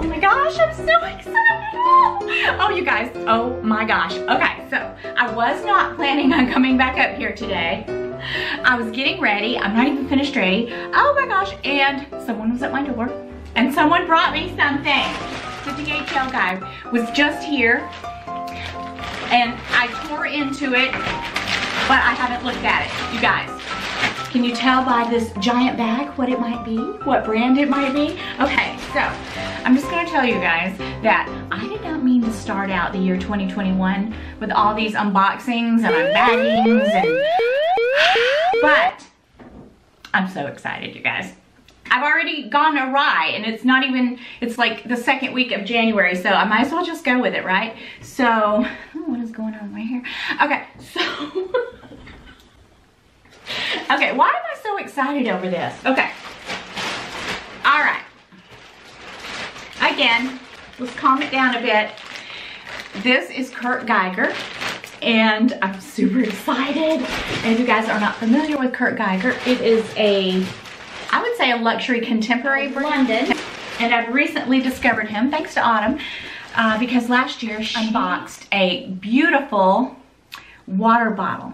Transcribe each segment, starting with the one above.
Oh my gosh, I'm so excited. Oh, you guys, oh my gosh. Okay, so I was not planning on coming back up here today. I was getting ready. I'm not even finished ready. Oh my gosh, and someone was at my door and someone brought me something. 50 gel guy was just here and I tore into it, but I haven't looked at it. You guys, can you tell by this giant bag what it might be? What brand it might be? Okay, so I'm just gonna tell you guys that I did not mean to start out the year 2021 with all these unboxings and unbaggings but I'm so excited, you guys. I've already gone awry and it's not even, it's like the second week of January, so I might as well just go with it, right? So, oh, what is going on with my hair? Okay, so, okay, why am I so excited over this? Okay, all right. Again, let's calm it down a bit. This is Kurt Geiger. And I'm super excited. And if you guys are not familiar with Kurt Geiger, it is a, I would say a luxury contemporary brand. London. And I've recently discovered him, thanks to Autumn, because last year she unboxed a beautiful water bottle.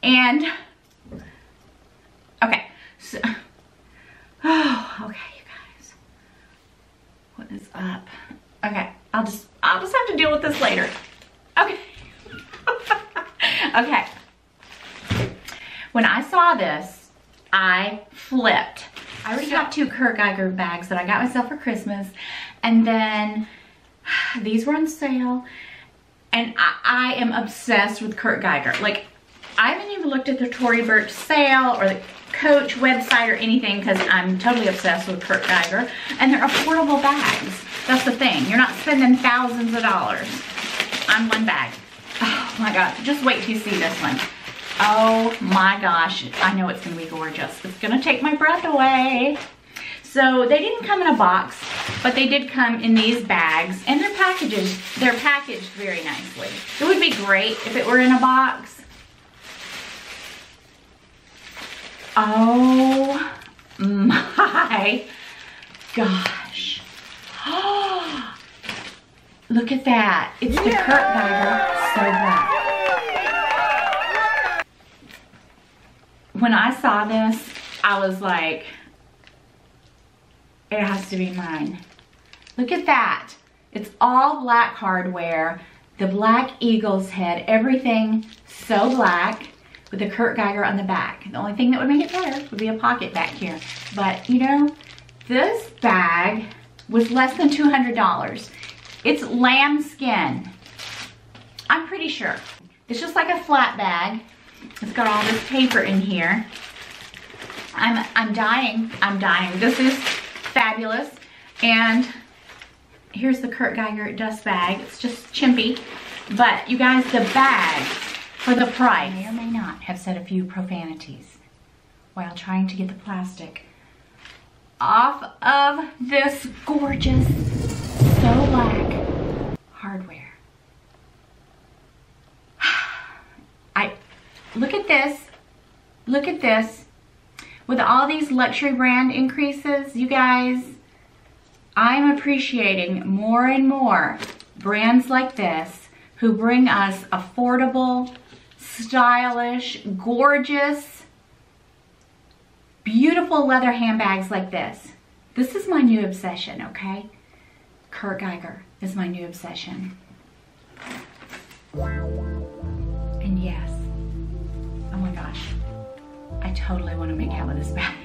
And, okay, so, oh, okay, you guys. What is up? Okay, I'll just have to deal with this later. Okay. Okay. When I saw this, I flipped. I already got 2 Kurt Geiger bags that I got myself for Christmas. And then these were on sale. And I am obsessed with Kurt Geiger. Like, I haven't even looked at the Tory Burch sale or the Coach website or anything because I'm totally obsessed with Kurt Geiger. And they're affordable bags. That's the thing. You're not spending thousands of dollars on one bag. Oh my God, just wait till you see this one. Oh my gosh, I know it's gonna be gorgeous. It's gonna take my breath away. So they didn't come in a box, but they did come in these bags and they're packaged very nicely. It would be great if it were in a box. Oh my gosh. Look at that. It's the Kurt Geiger So Black. When I saw this, I was like, it has to be mine. Look at that. It's all black hardware. The black eagle's head, everything so black with the Kurt Geiger on the back. The only thing that would make it better would be a pocket back here. But you know, this bag was less than $200. It's lamb skin. I'm pretty sure. It's just like a flat bag. It's got all this paper in here. I'm dying. I'm dying. This is fabulous. And here's the Kurt Geiger dust bag. It's just chimpy. But you guys, the bag for the price, may or may not have said a few profanities while trying to get the plastic off of this gorgeous So Black hardware. Look at this. Look at this. With all these luxury brand increases, you guys, I'm appreciating more and more brands like this who bring us affordable, stylish, gorgeous, beautiful leather handbags like this. This is my new obsession, okay? Kurt Geiger is my new obsession. And yes, oh my gosh, I totally want to make out with this bag.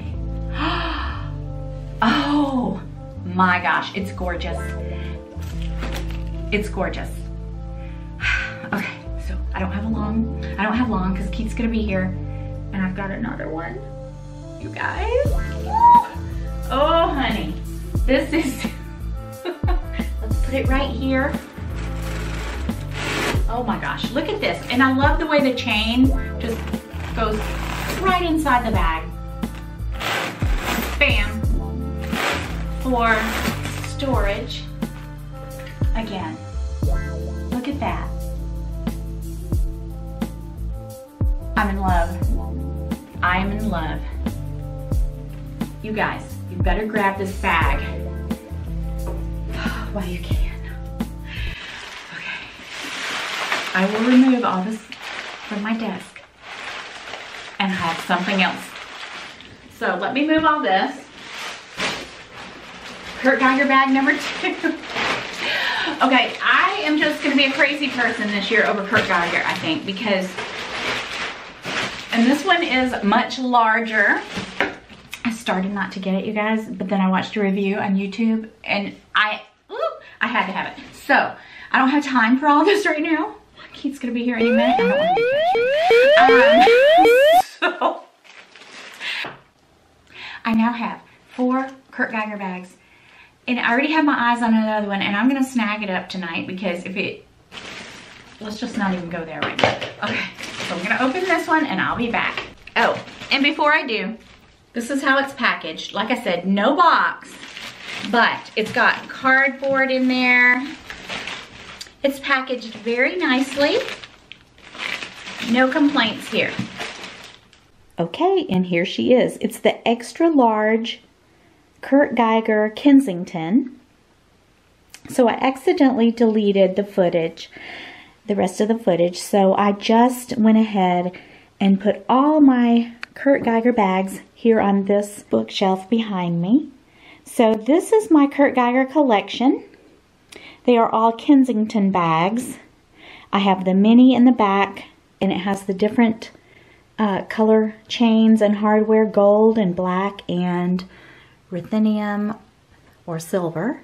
Oh my gosh, it's gorgeous. It's gorgeous. Okay, so I don't have long because Keith's gonna be here and I've got another one. You guys, oh honey, this is, let's put it right here. Oh my gosh, look at this. And I love the way the chain just goes right inside the bag. Bam. For storage. Again, look at that. I'm in love. I am in love. You guys, you better grab this bag while you can. Okay. I will remove all this from my desk and have something else. So let me move all this. Kurt Geiger bag number 2. Okay, I am just gonna be a crazy person this year over Kurt Geiger, I think, because, and this one is much larger. I started not to get it, you guys, but then I watched a review on YouTube and I had to have it. So, I don't have time for all this right now. Keith's gonna be here any minute. I don't want to so, I now have 4 Kurt Geiger bags. And I already have my eyes on another one, and I'm gonna snag it up tonight because let's just not even go there right now. Okay, so I'm gonna open this one and I'll be back. Oh, and before I do, this is how it's packaged. Like I said, no box, but it's got cardboard in there. It's packaged very nicely. No complaints here. Okay, and here she is. It's the extra large Kurt Geiger Kensington. So I accidentally deleted the footage, the rest of the footage. So I just went ahead and put all my Kurt Geiger bags here on this bookshelf behind me. So this is my Kurt Geiger collection. They are all Kensington bags. I have the mini in the back, and it has the different color chains and hardware, gold and black and ruthenium or silver.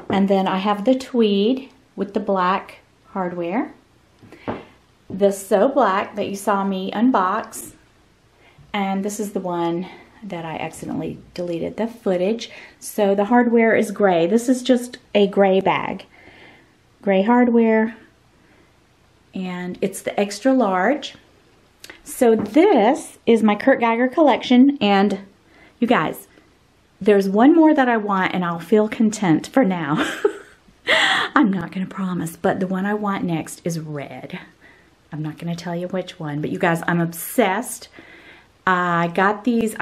And then I have the tweed with the black hardware. The So Black that you saw me unbox. And this is the one that I accidentally deleted the footage. So the hardware is gray. This is just a gray bag. Gray hardware. And it's the extra large. So this is my Kurt Geiger collection. And you guys, there's one more that I want and I'll feel content for now. I'm not going to promise, but the one I want next is red. I'm not going to tell you which one, but you guys, I'm obsessed. I got these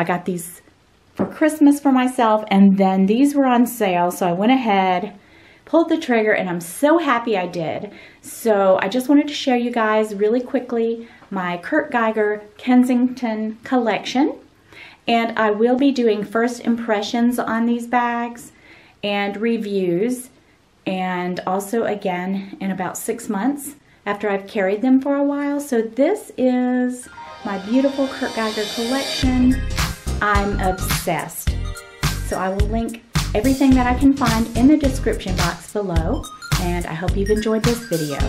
for Christmas for myself, and then these were on sale, so I went ahead, pulled the trigger, and I'm so happy I did. So I just wanted to show you guys really quickly my Kurt Geiger Kensington collection. And I will be doing first impressions on these bags and reviews, and also again in about 6 months after I've carried them for a while. So this is my beautiful Kurt Geiger collection. I'm obsessed. So I will link everything that I can find in the description box below, and I hope you've enjoyed this video.